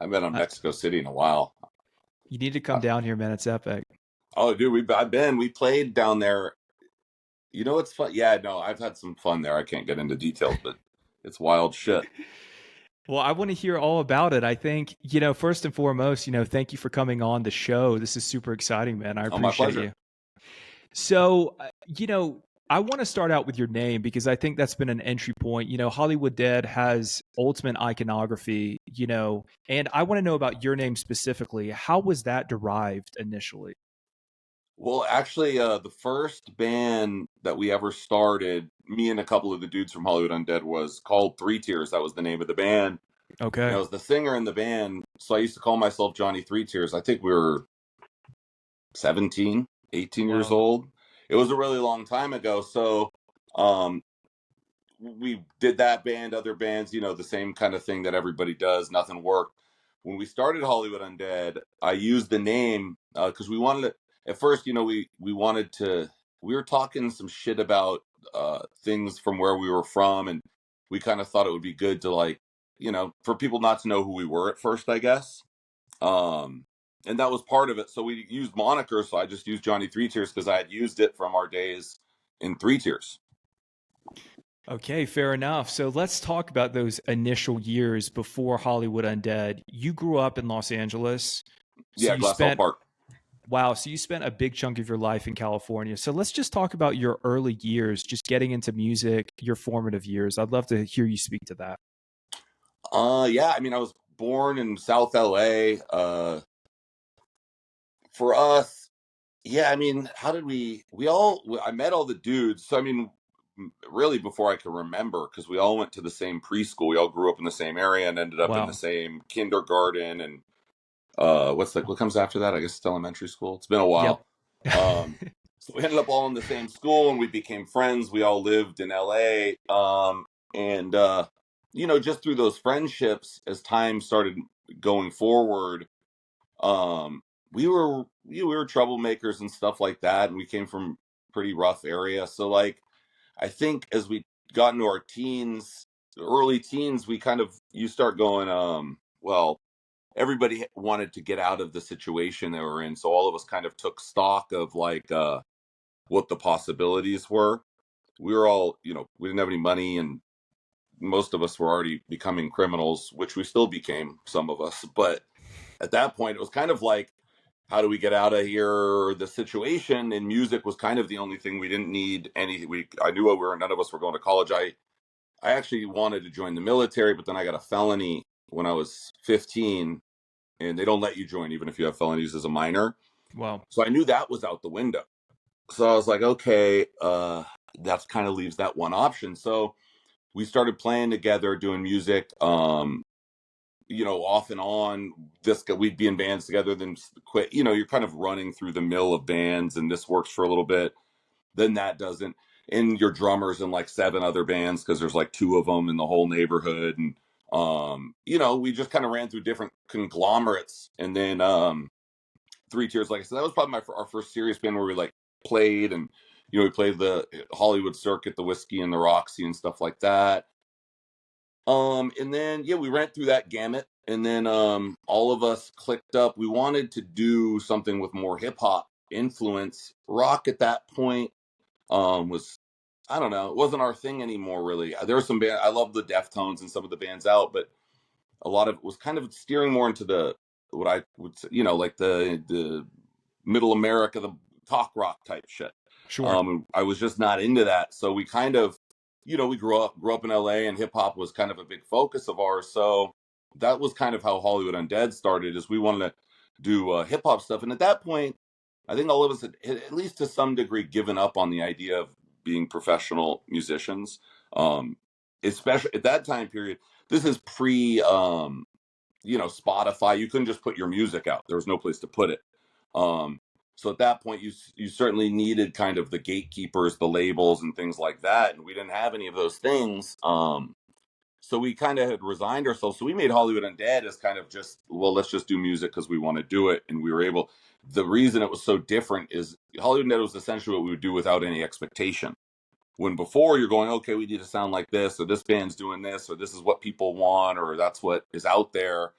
I've been on Uh, Mexico City in a while. you need to come Uh, down here, man. It's epic. oh, dude, we played down there. You know what's fun? Yeah, no, I've had some fun there. I can't get into details, but it's wild shit. Well, I want to hear all about it. I think, first and foremost, thank you for coming on the show. This is super exciting, man. I Oh, my appreciate pleasure. you. So, I want to start out with your name because I think that's been an entry point. Hollywood Dead has ultimate iconography, and I want to know about your name specifically. How was that derived initially? Well, actually, the first band that we ever started, me and a couple of the dudes from Hollywood Undead, was called Three Tears. That was the name of the band. And I Okay. was the singer in the band. So I used to call myself Johnny Three Tears. I think we were 17, 18 years Wow. old. It was a really long time ago. So um, we did that band, other bands, the same kind of thing that everybody does. Nothing worked. When we started Hollywood Undead, I used the name because we wanted to, at first, we wanted to, we were talking some shit about things from where we were from. And we kind of thought it would be good to, like, for people not to know who we were at first, I guess. Um, and that was part of it. So we used monikers. So I just used Johnny Three Tears because I had used it from our days in Three Tears. Okay, fair enough. So let's talk about those initial years before Hollywood Undead. You grew up in Los Angeles. So Yeah, you Glass Hall spent Park. Wow. So you spent a big chunk of your life in California. So let's just talk about your early years, just getting into music, your formative years. I'd love to hear you speak to that. Yeah, I mean, I was born in South LA. For us, yeah, I mean, how did I met all the dudes. So, I mean, really before I can remember, because we all went to the same preschool. We all grew up in the same area and ended up in the Wow. same kindergarten. And what comes after that? I guess it's elementary school. It's been a Yep. while. Um, so we ended up all in the same school and we became friends. We all lived in LA. And just through those friendships, as time started going forward, um, we were troublemakers and stuff like that, and we came from pretty rough area. So, like, I think as we got into our teens, early teens, we kind of you start going, well, everybody wanted to get out of the situation they were in, so all of us kind of took stock of, like, what the possibilities were. We were all, we didn't have any money, and most of us were already becoming criminals, which we still became, some of us. But at that point, it was kind of like, how do we get out of here? The situation, and music was kind of the only thing. We didn't need any. I knew none of us were going to college. I actually wanted to join the military, but then I got a felony when I was 15, and they don't let you join even if you have felonies as a minor. Wow. So I knew that was out the window. So I was like, okay, that kind of leaves that one option. So we started playing together, doing music. Off and on. We'd be in bands together, then quit. You're kind of running through the mill of bands, and this works for a little bit, then that doesn't. And your drummers in like seven other bands because there's like two of them in the whole neighborhood, and we just kind of ran through different conglomerates, and then Three Tiers, like I said, that was probably our first serious band where we like played, and we played the Hollywood circuit, the Whiskey and the Roxy and stuff like that. And then yeah, we ran through that gamut, and then all of us clicked up. We wanted to do something with more hip hop influence. Rock at that point was, I don't know, it wasn't our thing anymore really. There were some band I love the Deftones and some of the bands out, but a lot of it was kind of steering more into the what I would say, like the middle America, the talk rock type shit. Sure. I was just not into that. So we kind of, we grew up in LA, and hip hop was kind of a big focus of ours. So that was kind of how Hollywood Undead started, is we wanted to do hip hop stuff. And at that point, I think all of us had, at least to some degree, given up on the idea of being professional musicians. Um, Especially at that time period, this is pre Spotify. You couldn't just put your music out. There was no place to put it. Um, so at that point, you certainly needed kind of the gatekeepers, the labels, and things like that, and we didn't have any of those things. So we kind of had resigned ourselves. So we made Hollywood Undead as kind of just, well, let's just do music because we want to do it, and we were able. The reason it was so different is Hollywood Undead was essentially what we would do without any expectation. When before you're going, okay, we need to sound like this, or this band's doing this, or this is what people want, or that's what is out there.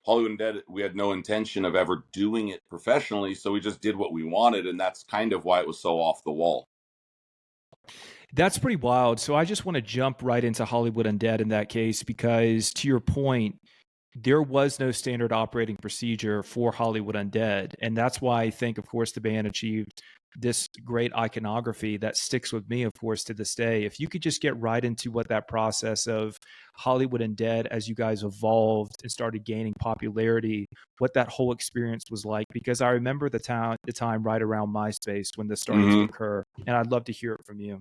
Hollywood Undead, we had no intention of ever doing it professionally, so we just did what we wanted, and that's kind of why it was so off the wall. That's pretty wild. So I just want to jump right into Hollywood Undead in that case, because to your point, there was no standard operating procedure for Hollywood Undead. And that's why I think, of course, the band achieved this great iconography that sticks with me, of course, to this day. If you could just get right into what that process of Hollywood Undead as you guys evolved and started gaining popularity, what that whole experience was like, because I remember the time right around MySpace when this started to Mm-hmm. occur. And I'd love to hear it from you.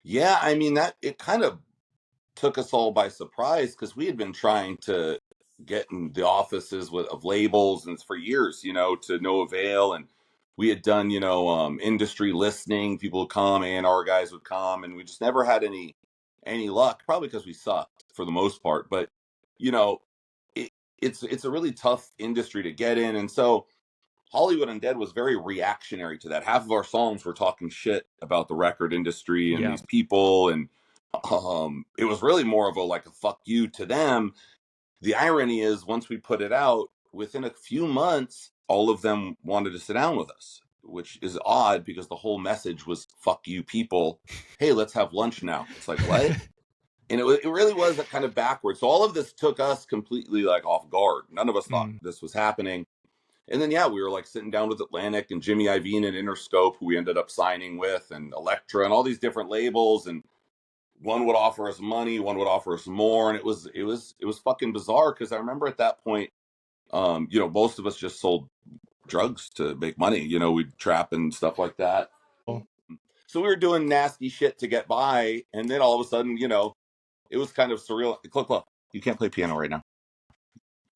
Yeah, I mean, that it kind of took us all by surprise because we had been trying to get in the offices of labels and for years, to no avail. And we had done, industry listening. People would come, A&R guys would come, and we just never had any luck. Probably because we sucked for the most part. But you know, it, it's a really tough industry to get in, and so Hollywood Undead was very reactionary to that. Half of our songs were talking shit about the record industry and Yeah. these people, and it was really more of a like a fuck you to them. The irony is, once we put it out, within a few months, all of them wanted to sit down with us, which is odd because the whole message was "fuck you, people." Hey, let's have lunch now. It's like what? And it really was a kind of backwards. So all of this took us completely like off guard. None of us thought Mm. this was happening. And then, yeah, we were like sitting down with Atlantic and Jimmy Iovine and Interscope, who we ended up signing with, and Elektra and all these different labels. And one would offer us money, one would offer us more. And it was fucking bizarre because I remember at that point, most of us just sold drugs to make money. We'd trap and stuff like that. So we were doing nasty shit to get by. And then all of a sudden, it was kind of surreal. Look, you can't play piano right now.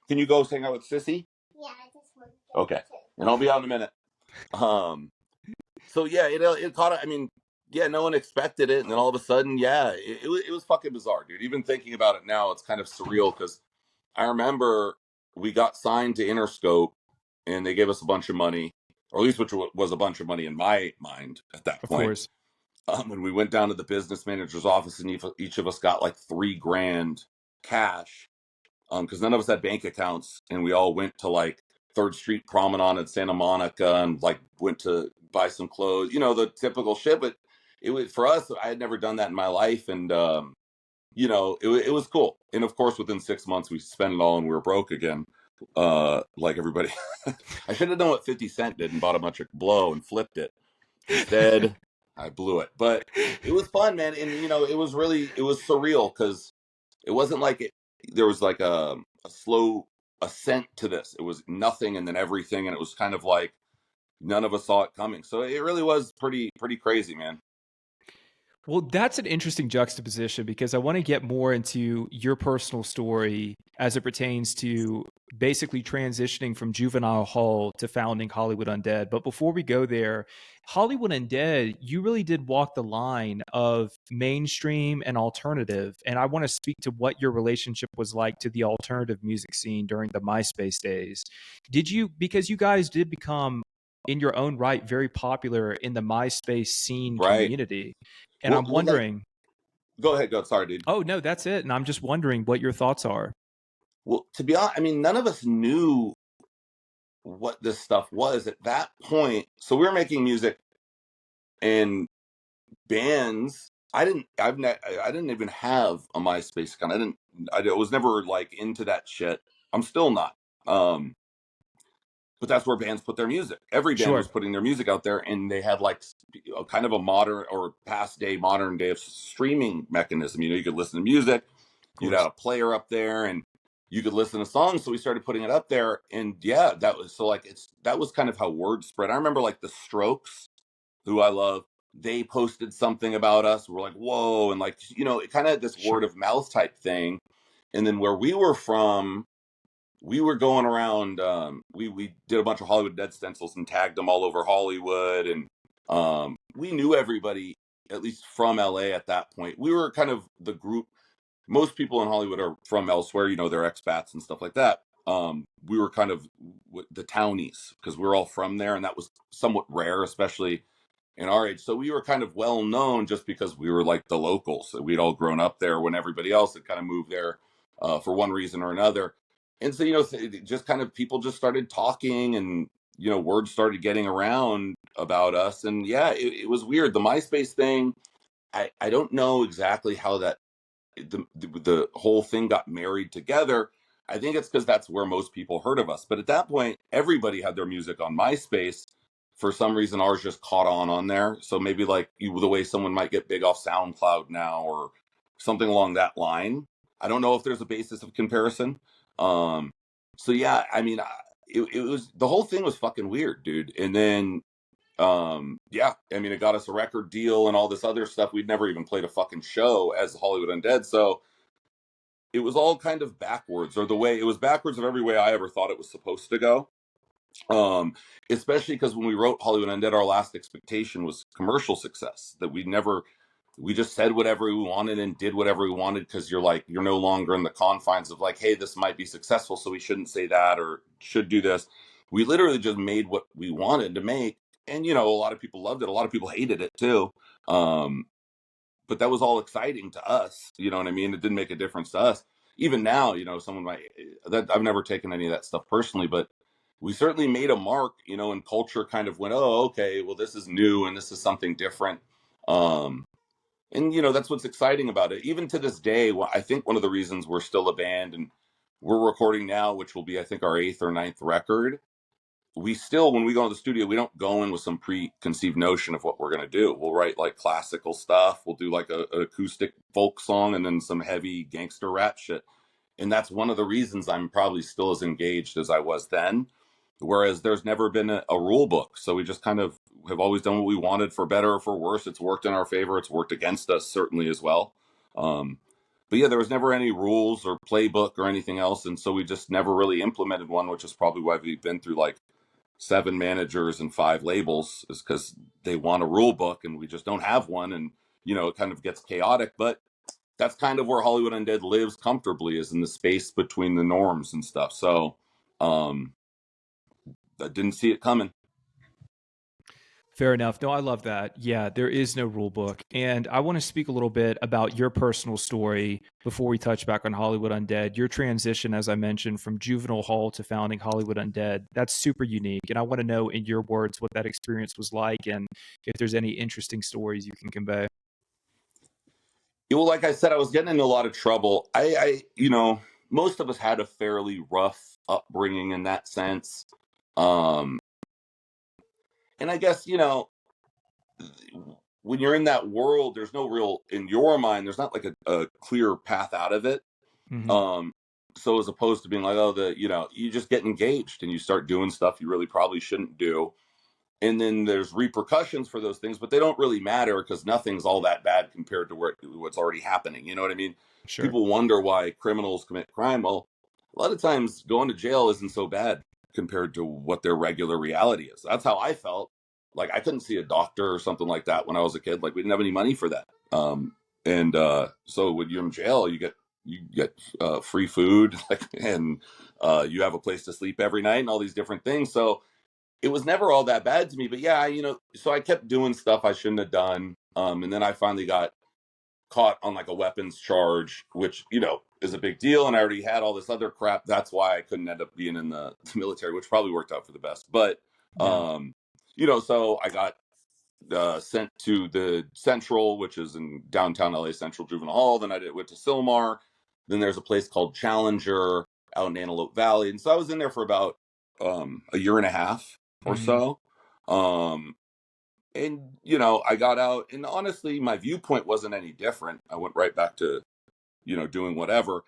Can you go hang out with Sissy? Yeah, I just want to. Okay. And I'll be out in a minute. Um, So yeah, it caught. I mean, yeah, no one expected it, and then all of a sudden, yeah, it was fucking bizarre, dude. Even thinking about it now, it's kind of surreal because I remember we got signed to Interscope, and they gave us a bunch of money, or at least which was a bunch of money in my mind at that Of point. course. When we went down to the business manager's office, and each of us got like $3,000 cash, because none of us had bank accounts, and we all went to like Third Street Promenade in Santa Monica and like went to buy some clothes, the typical shit. But it was for us. I had never done that in my life, and it was cool. And of course, within 6 months, we spent it all, and we were broke again, like everybody. I should have known what 50 Cent did and bought a bunch of blow and flipped it. Instead, I blew it. But it was fun, man, and it was surreal because it wasn't like there was like a slow ascent to this. It was nothing and then everything, and it was kind of like none of us saw it coming. So it really was pretty crazy, man. Well, that's an interesting juxtaposition because I want to get more into your personal story as it pertains to basically transitioning from Juvenile Hall to founding Hollywood Undead. But before we go there, Hollywood Undead, you really did walk the line of mainstream and alternative. And I want to speak to what your relationship was like to the alternative music scene during the MySpace days. Because you guys did become in your own right very popular in the MySpace scene Right. community. And Well, I'm like, wondering, go ahead. Go. Sorry, dude. oh, no, that's it. And I'm just wondering what your thoughts are. Well, to be honest, I mean, none of us knew what this stuff was at that point. So we were making music and bands. I didn't even have a MySpace account. I was never like into that shit. I'm still not. Um, but that's where bands put their music. Every band was Sure. putting their music out there, and they had like a kind of a modern or modern day of streaming mechanism. You could listen to music, Of you'd have course. a player up there, and you could listen to songs. So we started putting it up there, and yeah, that was so like that was kind of how word spread. I remember like the Strokes, who I love. They posted something about us. We're like, whoa, and like it kind of this Sure. word of mouth type thing. And then where we were from, we were going around. We did a bunch of Hollywood Dead stencils and tagged them all over Hollywood, and we knew everybody at least from LA at that point. We were kind of the group. Most people in Hollywood are from elsewhere. They're expats and stuff like that. We were kind of the townies because we were all from there, and that was somewhat rare, especially in our age. So we were kind of well known just because we were like the locals. So we'd all grown up there when everybody else had kind of moved there for one reason or another. And so, just kind of people just started talking, and, words started getting around about us. And yeah, it was weird. The MySpace thing, I don't know exactly how that the whole thing got married together. I think it's because that's where most people heard of us. But at that point, everybody had their music on MySpace. For some reason, ours just caught on there. So maybe like the way someone might get big off SoundCloud now, or something along that line. I don't know if there's a basis of comparison. Um, so yeah, I mean, it was, the whole thing was fucking weird, dude. And then yeah, I mean, it got us a record deal and all this other stuff. We'd never even played a fucking show as Hollywood Undead. So it was all kind of backwards, or the way it was backwards of every way I ever thought it was supposed to go. Um, Especially because when we wrote Hollywood Undead, our last expectation was commercial success. That we just said whatever we wanted and did whatever we wanted, because you're no longer in the confines of like, hey, this might be successful, so we shouldn't say that or should do this. We literally just made what we wanted to make, and a lot of people loved it, a lot of people hated it too. um but that was all exciting to us, you know what I mean? It didn't make a difference to us. Even now, someone might, that I've never taken any of that stuff personally, but we certainly made a mark, and culture kind of went, oh, okay, well, this is new and this is something different. um and that's what's exciting about it. Even to this day, I think one of the reasons we're still a band, and we're recording now, which will be, I think, our eighth or ninth record, we still, when we go in the studio, we don't go in with some preconceived notion of what we're going to do. We'll write like classical stuff, we'll do like an acoustic folk song, and then some heavy gangster rap shit. And that's one of the reasons I'm probably still as engaged as I was then. Whereas there's never been a rule book. So we just kind of have always done what we wanted, for better or for worse. It's worked in our favor. It's worked against us, certainly, as well. Um, but yeah, there was never any rules or playbook or anything else. And so we just never really implemented one, which is probably why we've been through like 7 managers and 5 labels, is because they want a rule book and we just don't have one. And, it kind of gets chaotic. But that's kind of where Hollywood Undead lives comfortably, is in the space between the norms and stuff. So, um, I didn't see it coming. Fair enough. No, I love that. Yeah, there is no rule book. And I want to speak a little bit about your personal story before we touch back on Hollywood Undead. Your transition, as I mentioned, from Juvenile Hall to founding Hollywood Undead, that's super unique. And I want to know, in your words, what that experience was like, and if there's any interesting stories you can convey. Well, like I said, I was getting into a lot of trouble. Most of us had a fairly rough upbringing in that sense. Um, and I guess, when you're in that world, there's no real, in your mind, there's not like a clear path out of it. Hmm. Um, so as opposed to being like, oh, you just get engaged and you start doing stuff you really probably shouldn't do. And then there's repercussions for those things, but they don't really matter because nothing's all that bad compared to what's already happening. You know what I mean? Sure. People wonder why criminals commit crime. Well, a lot of times going to jail isn't so bad compared to what their regular reality is. That's how I felt. Like, I couldn't see a doctor or something like that when I was a kid. Like, we didn't have any money for that. And so when you're in jail, you get free food, like, and you have a place to sleep every night and all these different things. So it was never all that bad to me. But yeah, so I kept doing stuff I shouldn't have done. And then I finally got caught on like a weapons charge, which, is a big deal. And I already had all this other crap. That's why I couldn't end up being in the military, which probably worked out for the best. But, Yeah. so I got sent to the Central, which is in downtown LA, Central Juvenile Hall. Then went to Silmar. Then there's a place called Challenger out in Antelope Valley. And so I was in there for about a year and a half or Hmm. so. Um, and, I got out, and honestly, my viewpoint wasn't any different. I went right back to, doing whatever.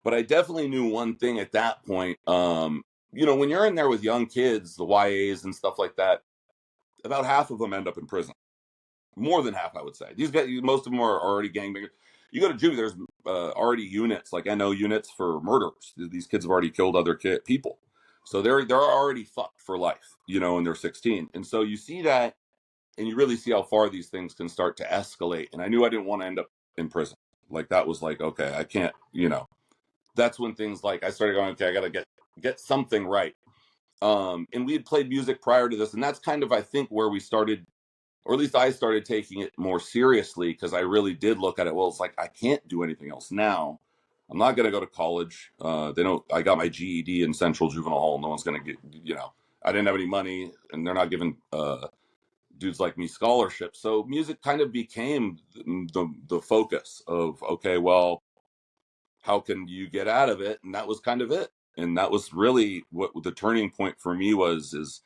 But I definitely knew one thing at that point. When you're in there with young kids, the YAs and stuff like that, about half of them end up in prison. More than half, I would say. These guys, most of them are already gangbangers. You go to juvie, there's already units, like NO units for murderers. These kids have already killed other people, so they're already fucked for life, and they're 16. And so you see that, and you really see how far these things can start to escalate. And I knew I didn't want to end up in prison. Like, that was like, okay, I can't. That's when things, like, I started going, okay, I got to get something right. And we had played music prior to this, and that's kind of, I think, where we started, or at least I started taking it more seriously, because I really did look at it. Well, it's like, I can't do anything else now. I'm not going to go to college. They don't. I got my GED in Central Juvenile Hall. No one's going to get. I didn't have any money, and they're not giving dudes like me scholarships. So music kind of became the focus of, okay, well, how can you get out of it? And that was kind of it. And that was really what the turning point for me was. Is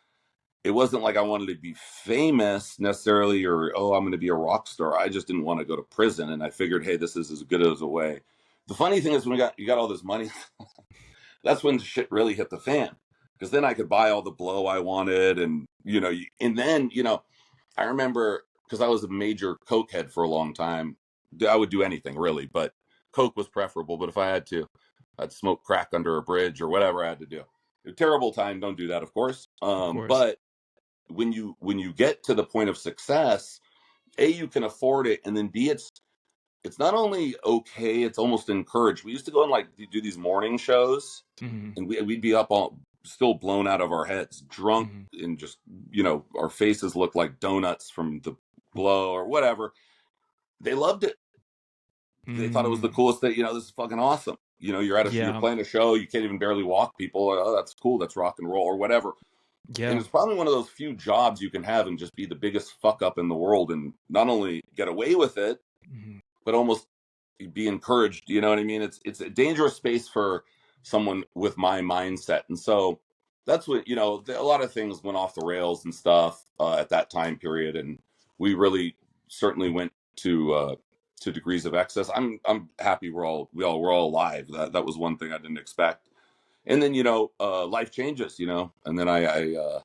it wasn't like I wanted to be famous necessarily, or I'm going to be a rock star. I just didn't want to go to prison, and I figured, hey, this is as good as a way. The funny thing is, when you got all this money, that's when shit really hit the fan. Because then I could buy all the blow I wanted, and and then I remember, because I was a major coke head for a long time. I would do anything really, but coke was preferable. But if I had to, I'd smoke crack under a bridge or whatever I had to do. A terrible time. Don't do that, of course. Of course. But when you get to the point of success, A, you can afford it, and then B, it's not only okay, it's almost encouraged. We used to go and like do these morning shows, Mm-hmm. and we'd be up all still blown out of our heads, drunk, Mm-hmm. and just our faces looked like donuts from the blow or whatever. They loved it. They thought it was the Mm. coolest thing. This is fucking awesome. You're Yeah. playing a show, you can't even barely walk. People, oh, that's cool, that's rock and roll or whatever. And Yeah. it's probably one of those few jobs you can have and just be the biggest fuck up in the world and not only get away with it, Mm-hmm. but almost be encouraged. You know what I mean? It's a dangerous space for someone with my mindset. And so that's what, a lot of things went off the rails and stuff at that time period. And we really certainly went to degrees of excess. I'm happy we're all alive. That was one thing I didn't expect. And then, life changes, and then I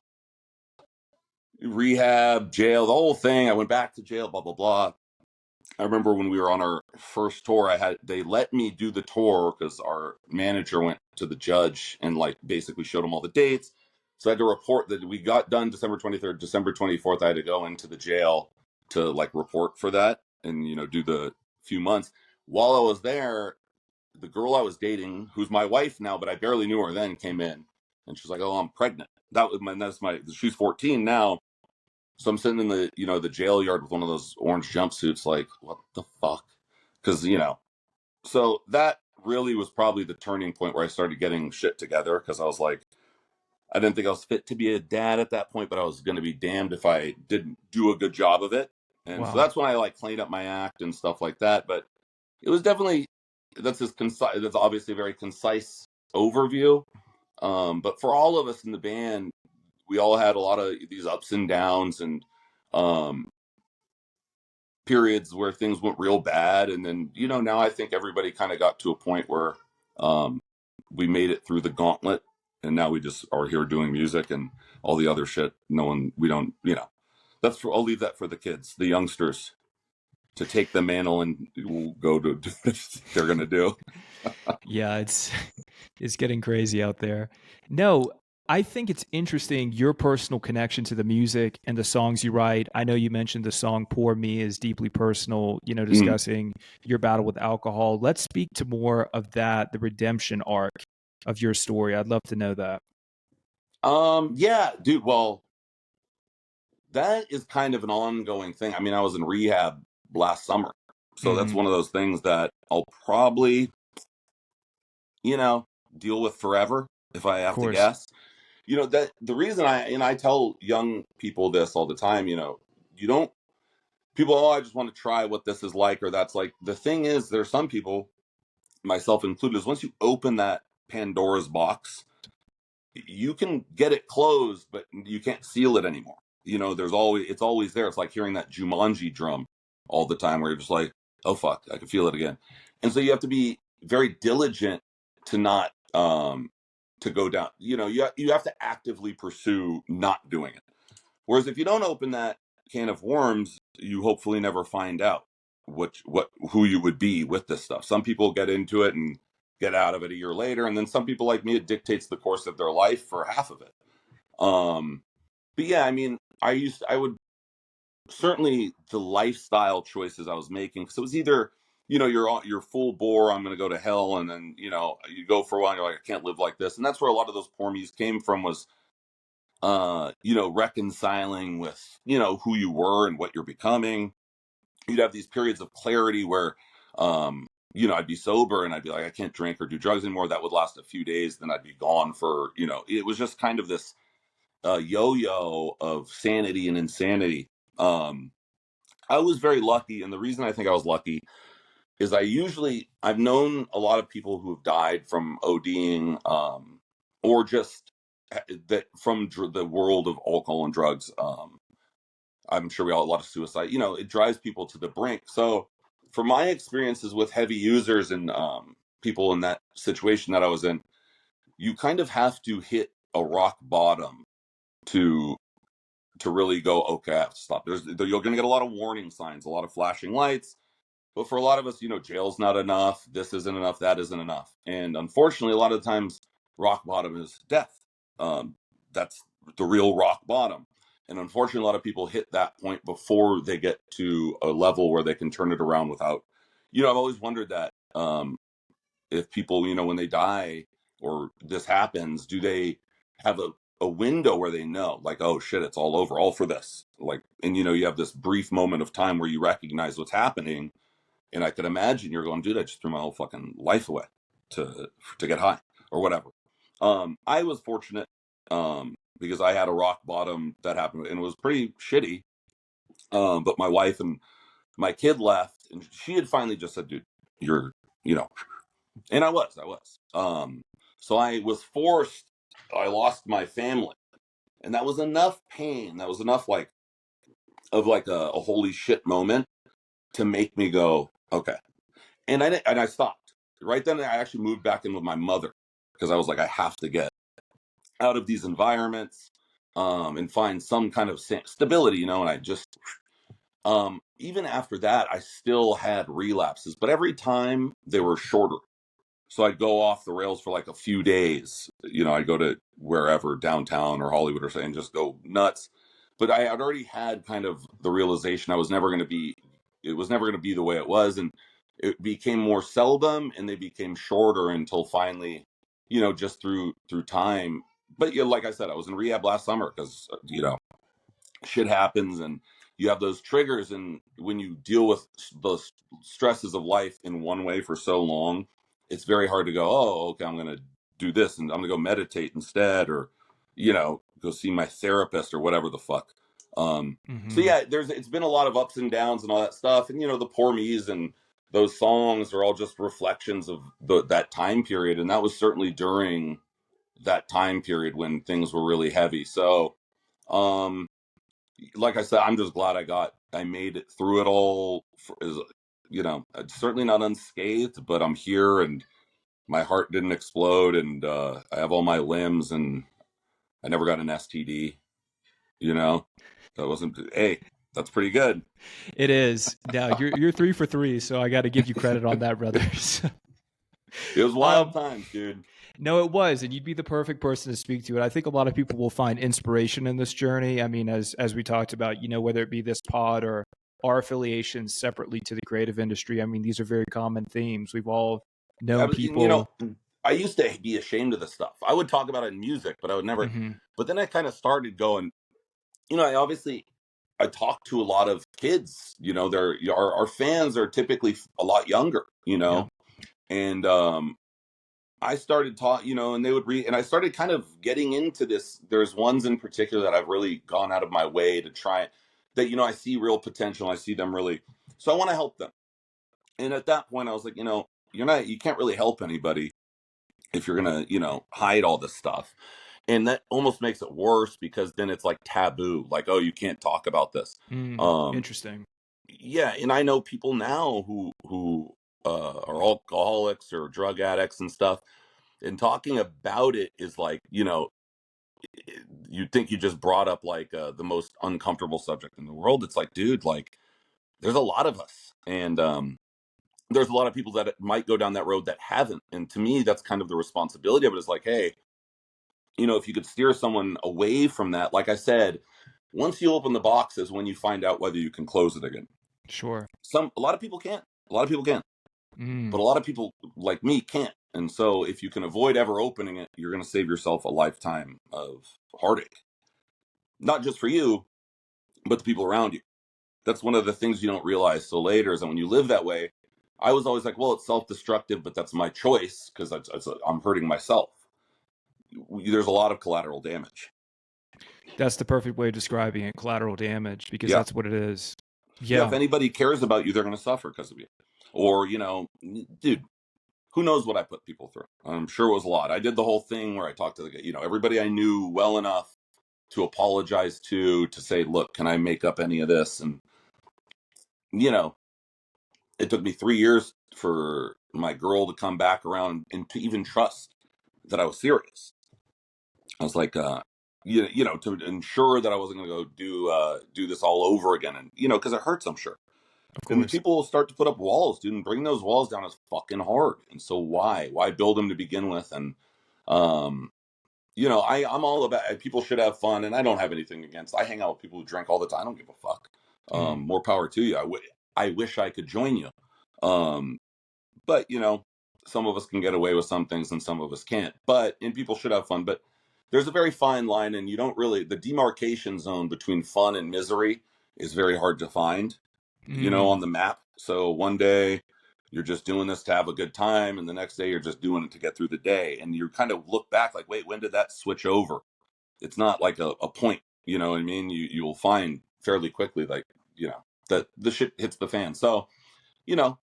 rehab, jail, the whole thing. I went back to jail, blah, blah, blah. I remember when we were on our first tour, they let me do the tour because our manager went to the judge and like basically showed him all the dates. So I had to report that we got done December 23rd, December 24th. I had to go into the jail to like report for that and, do the few months. While I was there, the girl I was dating, who's my wife now, but I barely knew her then, came in and she's like, "Oh, I'm pregnant." She's 14 now. So I'm sitting in the jail yard with one of those orange jumpsuits, like, what the fuck? Because, so that really was probably the turning point where I started getting shit together, because I was like, I didn't think I was fit to be a dad at that point, but I was going to be damned if I didn't do a good job of it. And so Wow. that's when I like cleaned up my act and stuff like that. But it was definitely, that's obviously a very concise overview. But for all of us in the band, we all had a lot of these ups and downs and um, periods where things went real bad. And then, now I think everybody kind of got to a point where um, we made it through the gauntlet. And now we just are here doing music and all the other shit. We don't, I'll leave that for the kids, the youngsters, to take the mantle and go to do what they're going to do. Yeah, it's getting crazy out there. No, I think it's interesting your personal connection to the music and the songs you write. I know you mentioned the song Poor Me is deeply personal, Mm. discussing your battle with alcohol. Let's speak to more of that, the redemption arc of your story. I'd love to know that. Yeah, dude. Well, that is kind of an ongoing thing. I mean, I was in rehab last summer. So that's Mhm. one of those things that I'll probably, you know, deal with forever if I Of have to course. guess. That the reason I tell young people this all the time, you don't people, oh, I just want to try what this is like or that's like. The thing is, there's some people, myself included, is once you open that Pandora's box, you can get it closed, but you can't seal it anymore. It's always there. It's like hearing that Jumanji drum all the time where you're just like, oh fuck, I can feel it again. And so you have to be very diligent to not to go down. You have to actively pursue not doing it. Whereas if you don't open that can of worms, you hopefully never find out who you would be with this stuff. Some people get into it and get out of it a year later, and then some people like me, it dictates the course of their life for half of it. Um, but yeah, I mean, I would certainly the lifestyle choices I was making, because it was either you're full bore, I'm going to go to hell, and then you go for a while, and you're like, I can't live like this, and that's where a lot of those poor me's came from, was reconciling with who you were and what you're becoming. You'd have these periods of clarity where I'd be sober and I'd be like, I can't drink or do drugs anymore. That would last a few days. Then I'd be gone for, it was just kind of this yo-yo of sanity and insanity. Um, I was very lucky. And the reason I think I was lucky is I've known a lot of people who have died from ODing, or just that from the world of alcohol and drugs. I'm sure we all a lot of suicide. It drives people to the brink. So, for my experiences with heavy users and people in that situation that I was in, you kind of have to hit a rock bottom to really go, okay, I have to stop. You're going to get a lot of warning signs, a lot of flashing lights. But for a lot of us, jail's not enough. This isn't enough. That isn't enough. And unfortunately, a lot of the times, rock bottom is death. That's the real rock bottom. And unfortunately, a lot of people hit that point before they get to a level where they can turn it around without. I've always wondered that if people, when they die or this happens, do they have a window where they know, like, oh shit, it's all over, all for this. Like, and you have this brief moment of time where you recognize what's happening. And I could imagine you're going, dude, I just threw my whole fucking life away to get high or whatever. I was fortunate because I had a rock bottom that happened, and it was pretty shitty. But my wife and my kid left, and she had finally just said, dude, you're, and I was. So I was forced. I lost my family, and that was enough pain. That was enough of a holy shit moment to make me go, okay. And I stopped right then. I actually moved back in with my mother because I was like, I have to get out of these environments and find some kind of stability, And I just, even after that, I still had relapses, but every time they were shorter. So I'd go off the rails for like a few days. I'd go to wherever, downtown or Hollywood or something, and just go nuts. But I had already had kind of the realization it was never going to be the way it was. And it became more seldom and they became shorter until finally, just through time. But like I said, I was in rehab last summer because, shit happens and you have those triggers. And when you deal with the stresses of life in one way for so long, it's very hard to go, oh, okay, I'm going to do this and I'm going to go meditate instead, or, go see my therapist or whatever the fuck. So yeah, it's been a lot of ups and downs and all that stuff. And, the poor me's and those songs are all just reflections of that time period. And that was certainly during that time period when things were really heavy. So, like I said, I'm just glad I made it through it all. Certainly not unscathed, but I'm here and my heart didn't explode, and I have all my limbs, and I never got an STD. That wasn't. Hey, that's pretty good. It is. Now you're 3 for 3, so I got to give you credit on that, brother. It was wild times, dude. No, it was, and you'd be the perfect person to speak to it. I think a lot of people will find inspiration in this journey. I mean, as we talked about, whether it be this pod or our affiliations separately to the creative industry. I mean, these are very common themes. We've all known people. I used to be ashamed of this stuff. I would talk about it in music, but I would never. But then I kind of started going. I talk to a lot of kids. Our fans are typically a lot younger. Yeah. And I started and they would read, and I started kind of getting into this. There's ones in particular that I've really gone out of my way to try that, I see real potential. I see them really, so I want to help them. And at that point I was like, you can't really help anybody if you're going to, hide all this stuff. And that almost makes it worse because then it's like taboo, like, oh, you can't talk about this. Interesting. Yeah. And I know people now who are alcoholics or drug addicts and stuff. And talking about it is like, you'd think you just brought up like the most uncomfortable subject in the world. It's like, dude, like there's a lot of us. And there's a lot of people that might go down that road that haven't. And to me, that's kind of the responsibility of it, is like, hey, if you could steer someone away from that, like I said, once you open the box is when you find out whether you can close it again. Sure. A lot of people can't. A lot of people can. But a lot of people like me can't. And so if you can avoid ever opening it, you're going to save yourself a lifetime of heartache. Not just for you, but the people around you. That's one of the things you don't realize till later, is that when you live that way, I was always like, well, it's self-destructive, but that's my choice because I'm hurting myself. There's a lot of collateral damage. That's the perfect way of describing it, collateral damage, because Yeah. that's what it is. Yeah. If Yeah. anybody cares about you, they're going to suffer because of you. Or, dude, who knows what I put people through? I'm sure it was a lot. I did the whole thing where I talked to everybody I knew well enough to apologize to say, look, can I make up any of this? And, you know, it took me 3 years for my girl to come back around and to even trust that I was serious. I was like, to ensure that I wasn't going to go do this all over again, and because it hurts, I'm sure. Of And the course. people will start to put up walls, dude, and bringing those walls down is fucking hard. And so why build them to begin with? And um, I'm all about people should have fun, and I don't have anything against. I hang out with people who drink all the time. I don't give a fuck. Mm. More power to you. I wish I could join you. Um, but some of us can get away with some things and some of us can't. And people should have fun. But there's a very fine line, and you don't really the demarcation zone between fun and misery is very hard to find, Mm. on the map. So one day you're just doing this to have a good time, and the next day you're just doing it to get through the day. And you kind of look back like, wait, when did that switch over? It's not like a point, you know what I mean? You'll find fairly quickly, like, that the shit hits the fan. So, you know,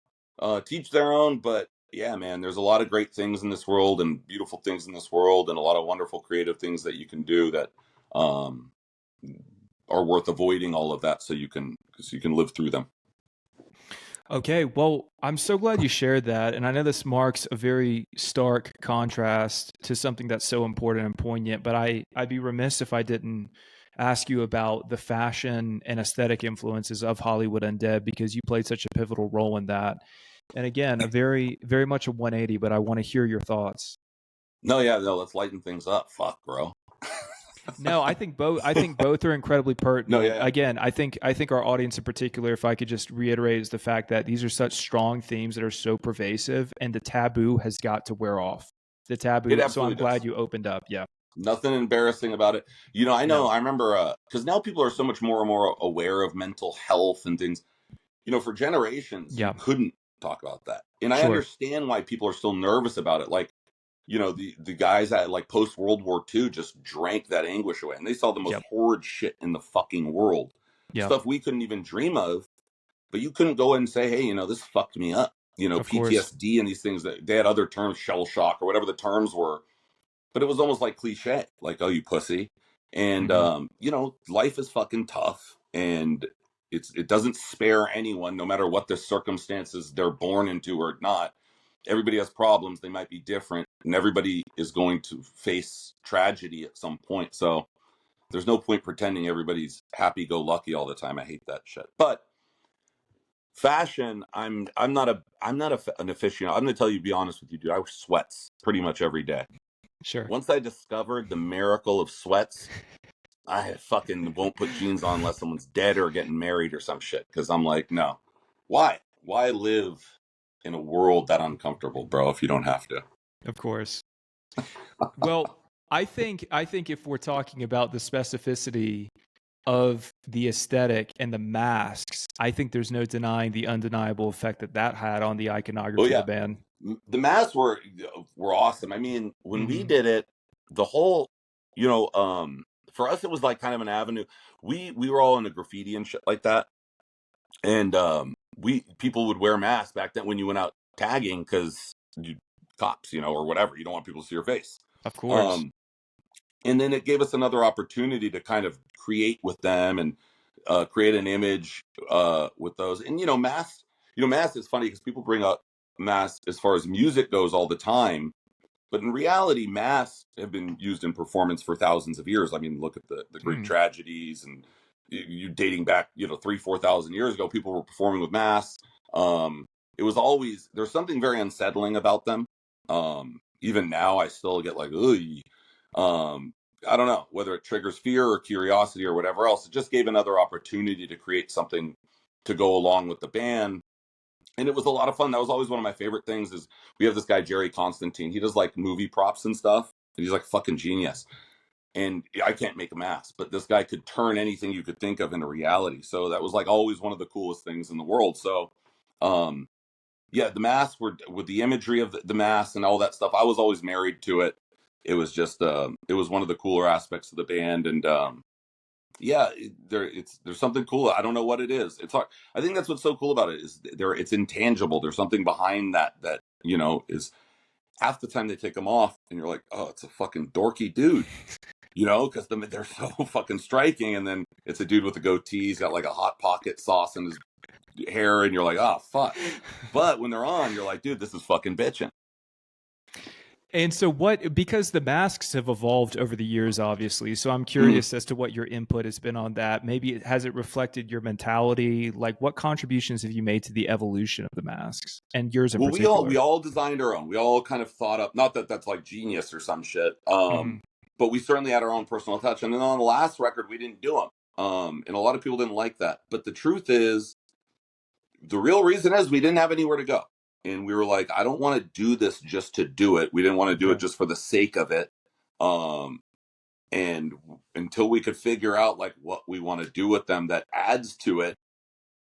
teach their own, but yeah, man, there's a lot of great things in this world and beautiful things in this world and a lot of wonderful creative things that you can do that um, are worth avoiding all of that so you can live through them. Okay, well, I'm so glad you shared that. And I know this marks a very stark contrast to something that's so important and poignant, but I'd be remiss if I didn't ask you about the fashion and aesthetic influences of Hollywood Undead because you played such a pivotal role in that. And again, a very, very much a 180, but I want to hear your thoughts. No, yeah, no, let's lighten things up. Fuck, bro. No, I think both. I think both are incredibly No, pertinent. yeah, Again, I think our audience in particular, if I could just reiterate, is the fact that these are such strong themes that are so pervasive, and the taboo has got to wear off. The it taboo. So I'm absolutely glad does. you opened up. Yeah. Nothing embarrassing about it. No. I remember, because now people are so much more and more aware of mental health and things. For generations, you Yeah. couldn't talk about that. And I Sure. understand why people are still nervous about it. Like, the guys that like post World War II just drank that anguish away, and they saw the most Yep. horrid shit in the fucking world, Yep. stuff we couldn't even dream of. But you couldn't go and say, hey, this fucked me up. Of course. PTSD and these things that they had other terms, shell shock or whatever the terms were. But it was almost like cliche, like, oh, you pussy. And Hmm. life is fucking tough, and it doesn't spare anyone, no matter what the circumstances they're born into or not. Everybody has problems. They might be different, and everybody is going to face tragedy at some point. So there's no point pretending everybody's happy go lucky all the time. I hate that shit. But fashion, I'm not an aficionado. I'm gonna tell you, be honest with you, dude. I wear sweats pretty much every day. Sure. Once I discovered the miracle of sweats, I fucking won't put jeans on unless someone's dead or getting married or some shit. Because I'm like, no, why live in a world that uncomfortable, bro? If you don't have to. Of course. Well, I think if we're talking about the specificity of the aesthetic and the masks, I think there's no denying the undeniable effect that that had on the Oh iconography of yeah, the band. the masks were awesome. I mean, when we Hmm. did it, the whole, for us it was like kind of an avenue. We were all into graffiti and shit like that, and we people would wear masks back then when you went out tagging because you cops, or whatever. You don't want people to see your face. Of course. Um, and then it gave us another opportunity to kind of create with them and create an image with those. And mass is funny because people bring up mass as far as music goes all the time, but in reality, masks have been used in performance for thousands of years. I mean, look at the Greek Mm. tragedies, and you dating back, 3,000 4,000 years ago, people were performing with masks. It was always there's something very unsettling about them. Even now, I still get like, ugh. Um, I don't know whether it triggers fear or curiosity or whatever else. It just gave another opportunity to create something to go along with the band, and it was a lot of fun. That was always one of my favorite things. Is we have this guy Jerry Constantine. He does like movie props and stuff. And he's like fucking genius. And I can't make a mask, but this guy could turn anything you could think of into reality. So that was like always one of the coolest things in the world. So, um, yeah, the masks were with the imagery of the masks and all that stuff. I was always married to it. It was just it was one of the cooler aspects of the band, and yeah, there's something cool. I don't know what it is. It's hard. I think that's what's so cool about it is it's intangible. There's something behind that is half the time they take them off and you're like, oh, it's a fucking dorky dude, because they're so fucking striking, and then it's a dude with a goatee. He's got like a hot pocket sauce in his hair, and you're like, oh fuck. But when they're on, you're like, dude, this is fucking bitching. And so because the masks have evolved over the years, obviously. So I'm curious as to what your input has been on that. Maybe has it reflected your mentality? Like what contributions have you made to the evolution of the masks and yours in particular? We all designed our own. We all kind of thought up, not that that's like genius or some shit. But we certainly had our own personal touch. And then on the last record, we didn't do them. And a lot of people didn't like that. But the truth is, the real reason is we didn't have anywhere to go. And we were like, I don't want to do this just to do it. We didn't want to do it just for the sake of it. And until we could figure out like what we want to do with them that adds to it,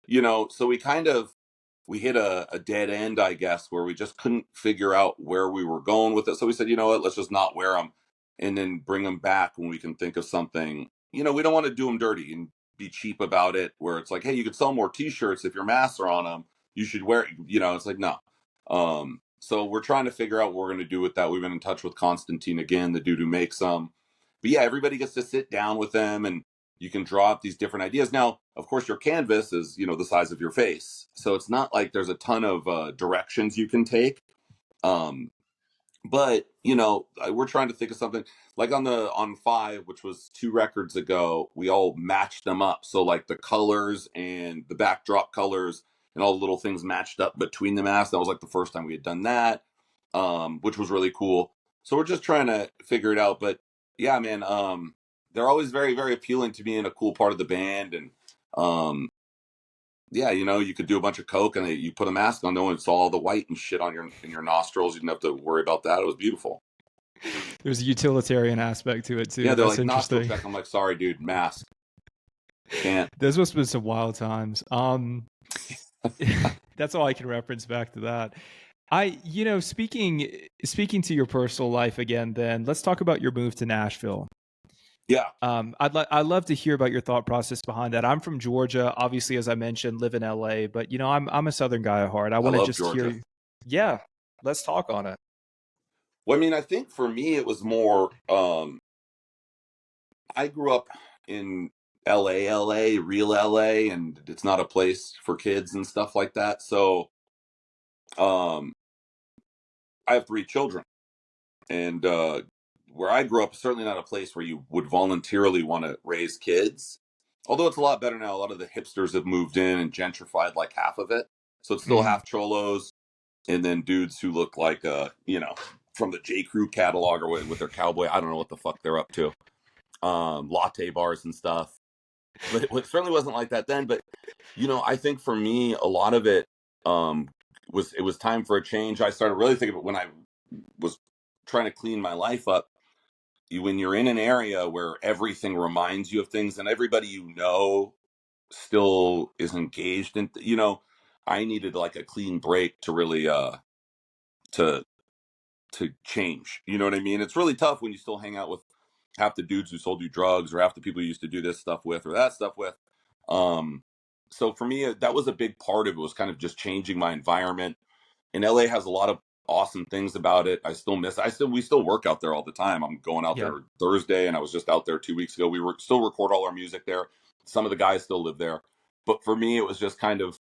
so we hit a dead end, I guess, where we just couldn't figure out where we were going with it. So we said, you know what, let's just not wear them and then bring them back when we can think of something. We don't want to do them dirty and be cheap about it, where it's like, hey, you could sell more t-shirts if your masks are on them. You should wear, it's like, no. So we're trying to figure out what we're going to do with that. We've been in touch with Constantine again, the dude who makes them. But yeah, everybody gets to sit down with them and you can draw up these different ideas. Now, of course, your canvas is, the size of your face. So it's not like there's a ton of directions you can take. But, we're trying to think of something like on 5, which was 2 records ago, we all matched them up. So like the colors and the backdrop colors and all the little things matched up between the masks. That was like the first time we had done that, which was really cool. So we're just trying to figure it out. But yeah, man, they're always very, very appealing to me and a cool part of the band. And yeah, you could do a bunch of coke and you put a mask on, no one saw all the white and shit on your nostrils. You didn't have to worry about that. It was beautiful. There's a utilitarian aspect to it too. Yeah, they're That's like nostril interesting. check. I'm like, sorry, dude, mask. Can't. Those must have been some wild times. That's all I can reference back to that. Speaking to your personal life again, then let's talk about your move to Nashville. Yeah. I'd love to hear about your thought process behind that. I'm from Georgia, obviously, as I mentioned, live in LA, but I'm a Southern guy at heart. I want to just Georgia. hear. Yeah, let's talk on it. Well, I mean, I think for me it was more. I grew up in LA, real LA, and it's not a place for kids and stuff like that. So, I have 3 children, and where I grew up, certainly not a place where you would voluntarily want to raise kids. Although it's a lot better now. A lot of the hipsters have moved in and gentrified like half of it. So it's still half cholos and then dudes who look like, from the J. Crew catalog or with their cowboy. I don't know what the fuck they're up to. Latte bars and stuff. But it certainly wasn't like that then. But, I think for me, a lot of it was time for a change. I started really thinking about when I was trying to clean my life up. When you're in an area where everything reminds you of things and everybody still is engaged in, I needed like a clean break to really to change. You know what I mean? It's really tough when you still hang out with half the dudes who sold you drugs or half the people you used to do this stuff with or that stuff with. So for me, that was a big part of it, was kind of just changing my environment. And LA has a lot of awesome things about it. We still work out there all the time. I'm going out there Thursday, and I was just out there 2 weeks ago. We still record all our music there. Some of the guys still live there. But for me, it was just kind of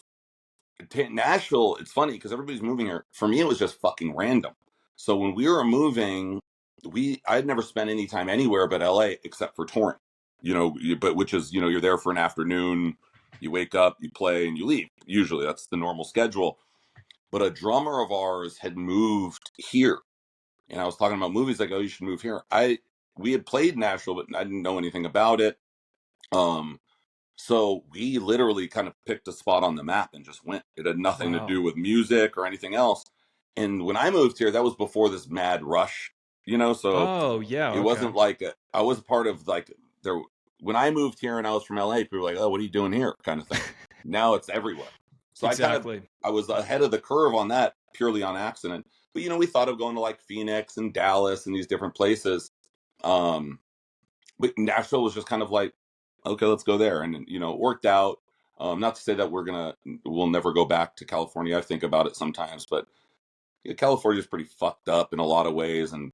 Nashville. It's funny because everybody's moving here. For me, it was just fucking random. So when we were moving, I had never spent any time anywhere but LA except for touring. But which is, you're there for an afternoon, you wake up, you play, and you leave. Usually that's the normal schedule. But a drummer of ours had moved here, and I was talking about movies. Like, oh, you should move here. We had played Nashville, but I didn't know anything about it. So we literally kind of picked a spot on the map and just went. It had nothing to do with music or anything else. And when I moved here, that was before this mad rush, So it wasn't like I was part of like there. When I moved here and I was from LA, people were like, "Oh, what are you doing here?" kind of thing. Now it's everywhere. So Exactly. I was ahead of the curve on that purely on accident. But we thought of going to like Phoenix and Dallas and these different places. Um, but Nashville was just kind of like, okay, let's go there, and it worked out. Not to say that we'll never go back to California. I think about it sometimes, but California is pretty fucked up in a lot of ways, and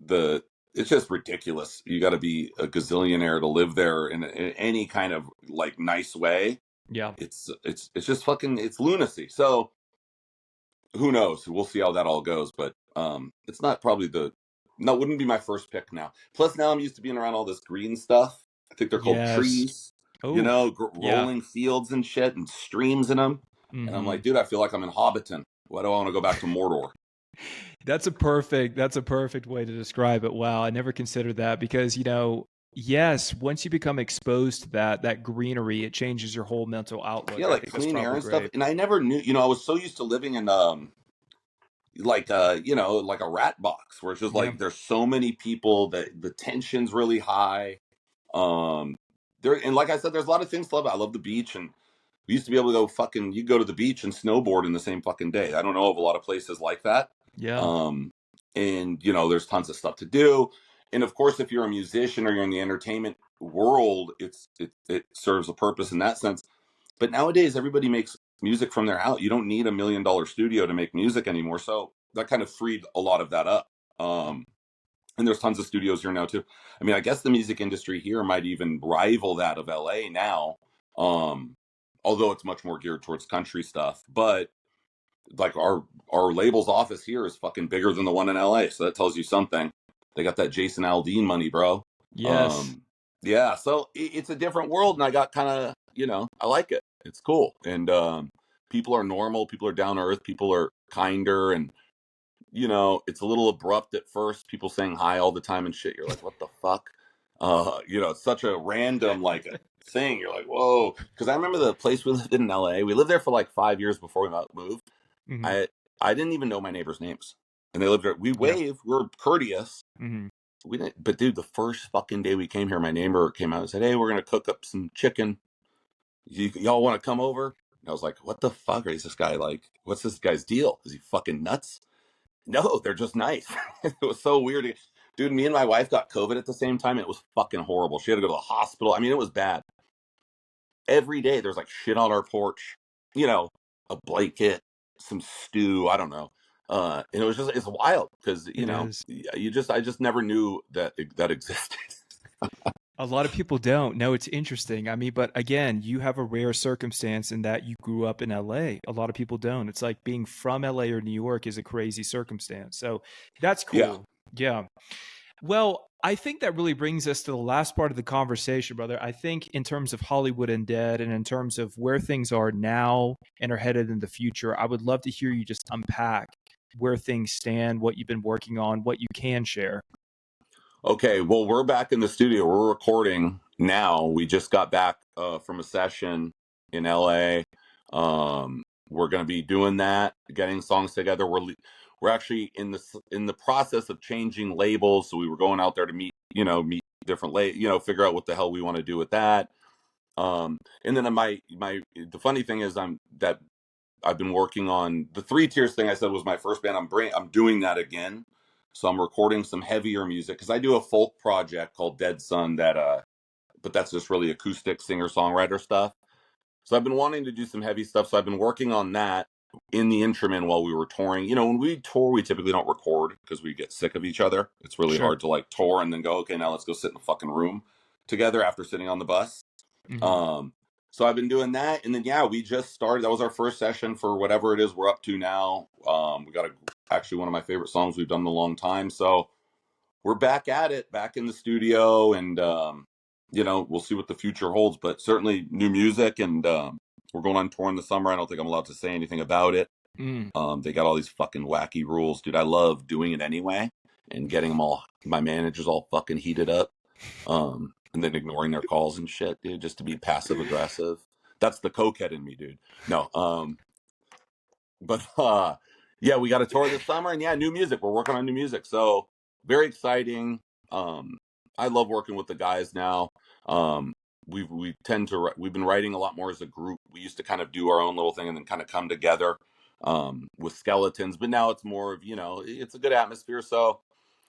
the it's just ridiculous. You got to be a gazillionaire to live there in any kind of like nice way. Yeah. It's just fucking it's lunacy. So who knows? We'll see how that all goes. But it's not probably the no, it wouldn't be my first pick now. Plus now I'm used to being around all this green stuff. I think they're called Yes. trees. Oh, yeah. Rolling fields and shit and streams in them. And I'm Hmm. like, dude, I feel like I'm in Hobbiton. Why do I want to go back to Mordor? That's a perfect way to describe it. Wow, I never considered that because, yes, once you become exposed to that greenery, it changes your whole mental Yeah, outlook. I like think that's clean air probably and stuff. great. And I never knew, I was so used to living in like like a rat box where it's just Yeah. like there's so many people that the tension's really high. Um there and like I said, there's a lot of things to love. I love the beach, and we used to be able to go fucking you go to the beach and snowboard in the same fucking day. I don't know of a lot of places like that. Yeah. Um and there's tons of stuff to do. And of course if you're a musician or you're in the entertainment world, it serves a purpose in that sense. But nowadays, everybody makes music from their house. You don't need $1 million studio to make music anymore. So that kind of freed a lot of that up. And there's tons of studios here now too. I mean, I guess the music industry here might even rival that of LA now. Um, Although it's much more geared towards country stuff. But like our label's office here is fucking bigger than the one in LA. So that tells you something. They got that Jason Aldean money, bro. Yes. Yeah, so it's a different world, and I got kind of, I like it. It's cool, and people are normal, people are down to earth, people are kinder, and it's a little abrupt at first. People saying hi all the time and shit. You're like, what the fuck? It's such a random like thing. You're like, whoa, because I remember the place we lived in LA. We lived there for like 5 years before we moved. Hmm. I didn't even know my neighbors' names, and they lived there. We Yeah. waved, we were courteous. Hmm. We didn't, but dude, the first fucking day we came here, my neighbor came out and said, "Hey, we're gonna cook up some chicken. Y'all want to come over?" And I was like, "What the fuck is this guy like? What's this guy's deal? Is he fucking nuts?" No, they're just nice. It was so weird, dude. Me and my wife got COVID at the same time. And it was fucking horrible. She had to go to the hospital. I mean, it was bad. Every day there's like shit on our porch, you know, a blanket, some stew. I don't know. And it was just it's wild because It is. I just never knew that that existed. A lot of people don't. No, it's interesting. I mean, but again, you have a rare circumstance in that you grew up in LA. A lot of people don't. It's like being from LA or New York is a crazy circumstance. So that's Yeah. cool. Yeah. Well, I think that really brings us to the last part of the conversation, brother. I think in terms of Hollywood Undead and in terms of where things are now and are headed in the future, I would love to hear you just unpack where things stand, what you've been working on, what you can share. Okay, well, we're back in the studio. We're recording now. We just got back from a session in LA. We're going to be doing that, getting songs together. We're actually in the process of changing labels. So we were going out there to meet different figure out what the hell we want to do with that. And then the funny thing is I've been working on the Three Tiers thing. I said was my first band. I'm doing that again. So I'm recording some heavier music because I do a folk project called Dead Sun but that's just really acoustic singer songwriter stuff. So I've been wanting to do some heavy stuff. So I've been working on that in the interim while we were touring. When we tour, we typically don't record because we get sick of each other. It's really Sure. hard to like tour and then go, okay, now let's go sit in a fucking room together after sitting on the bus. Hmm. Um, so I've been doing that, and then we just started. That was our first session for whatever it is we're up to now. We got actually one of my favorite songs we've done in a long time. So we're back at it, back in the studio, and we'll see what the future holds. But certainly new music, and we're going on tour in the summer. I don't think I'm allowed to say anything about it. Mm. They got all these fucking wacky rules, dude. I love doing it anyway, and getting them all. My managers all fucking heated up, and then ignoring their calls and shit, dude, just to be passive aggressive. That's the cokehead in me, dude. No, but yeah, we got a tour this summer, and new music. We're working on new music, so very exciting. I love working with the guys now. Um, we've been writing a lot more as a group. We used to kind of do our own little thing and then kind of come together with skeletons, but now it's more of, it's a good atmosphere. So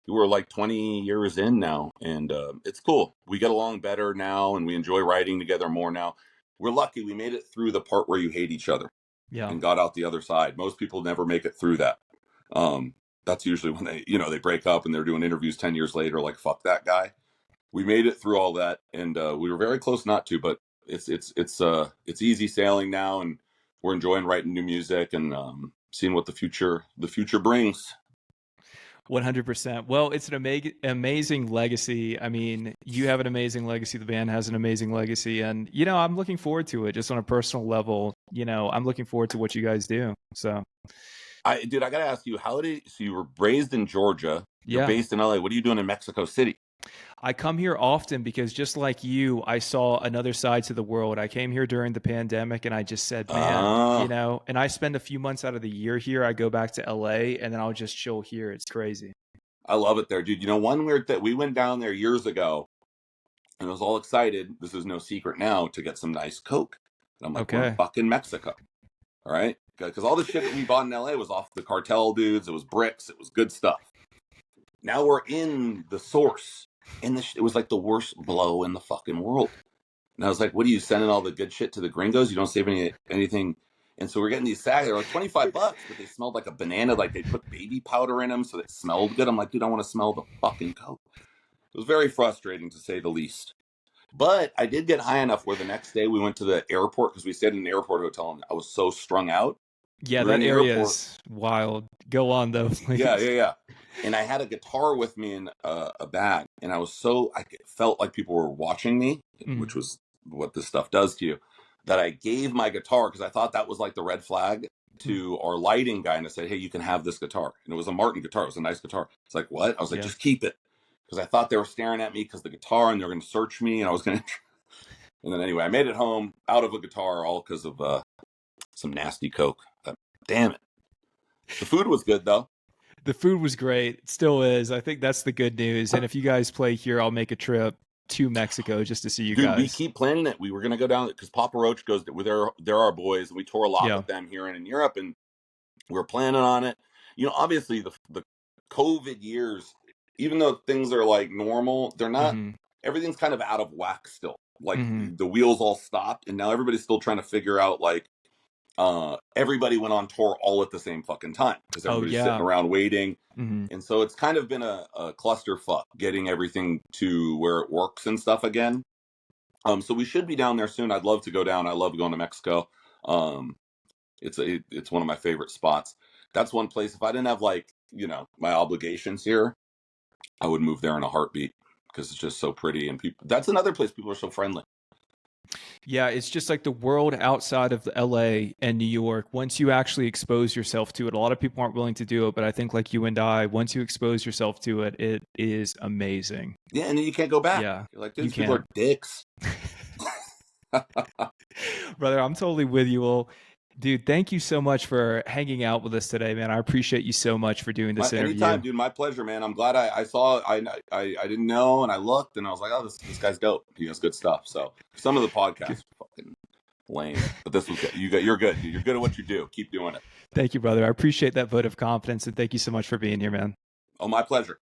we're like 20 years in now, and it's cool. We get along better now, and we enjoy writing together more now. We're lucky we made it through the part where you hate each other Yeah. and got out the other side. Most people never make it through that. That's usually when they break up and they're doing interviews 10 years later, like, fuck that guy. We made it through all that, and we were very close not to, but it's easy sailing now, and we're enjoying writing new music and seeing what the future brings. 100%. Well, it's an amazing legacy. I mean, you have an amazing legacy. The band has an amazing legacy. And, I'm looking forward to it just on a personal level. I'm looking forward to what you guys do. So, I got to ask you, so you were raised in Georgia. You're yeah. based in LA. What are you doing in Mexico City? I come here often because just like you, I saw another side to the world. I came here during the pandemic and I just said, man, and I spend a few months out of the year here. I go back to LA and then I'll just chill here. It's crazy. I love it there, dude. One weird thing, we went down there years ago and I was all excited. This is no secret now, to get some nice Coke. And I'm like, we're in fucking Mexico. All right. Because all the shit that we bought in LA was off the cartel dudes. It was bricks. It was good stuff. Now we're in the source. And it was like the worst blow in the fucking world. And I was like, what are you sending all the good shit to the gringos? You don't save anything. And so we're getting these sacks. They're like $25, but they smelled like a banana. Like they put baby powder in them so it smelled good. I'm like, dude, I want to smell the fucking Coke. It was very frustrating, to say the least. But I did get high enough where the next day we went to the airport, because we stayed in an airport hotel, and I was so strung out. Yeah, that area is wild. Go on, though, please. Yeah. And I had a guitar with me in a bag, and I felt like people were watching me, which was what this stuff does to you, that I gave my guitar, because I thought that was like the red flag, to our lighting guy, and I said, hey, you can have this guitar. And it was a Martin guitar. It was a nice guitar. It's like, what? I was like, just keep it. Because I thought they were staring at me because the guitar, and they were going to search me, and I was going to... And then anyway, I made it home out of a guitar, all because of some nasty Coke. Damn it. The food was good, though. The food was great. It still is. I think that's the good news. And if you guys play here, I'll make a trip to Mexico just to see you guys. We keep planning it. We were going to go down, because Papa Roach goes with they're our boys, and we tour a lot with them here and in Europe, and we're planning on it. Obviously the COVID years, even though things are like normal, they're not. Everything's kind of out of whack still. Like the wheels all stopped, and now everybody's still trying to figure out, like, everybody went on tour all at the same fucking time, because everybody's sitting around waiting. And so it's kind of been a clusterfuck getting everything to where it works and stuff again. So we should be down there soon. I'd love to go down. I love going to Mexico. It's one of my favorite spots. That's one place, if I didn't have, like, my obligations here, I would move there in a heartbeat, because it's just so pretty, and that's another place people are so friendly. Yeah, it's just like the world outside of LA and New York. Once you actually expose yourself to it, a lot of people aren't willing to do it, but I think, like you and I, once you expose yourself to it, it is amazing. Yeah, and then you can't go back. Yeah, you're like, these people are dicks. Brother, I'm totally with you. Well, dude, thank you so much for hanging out with us today, man. I appreciate you so much for doing this interview. Anytime, dude. My pleasure, man. I'm glad I saw. I didn't know, and I looked, and I was like, oh, this guy's dope. He has good stuff. So some of the podcasts are fucking lame, but this was good. You're good. Dude. You're good at what you do. Keep doing it. Thank you, brother. I appreciate that vote of confidence, and thank you so much for being here, man. Oh, my pleasure.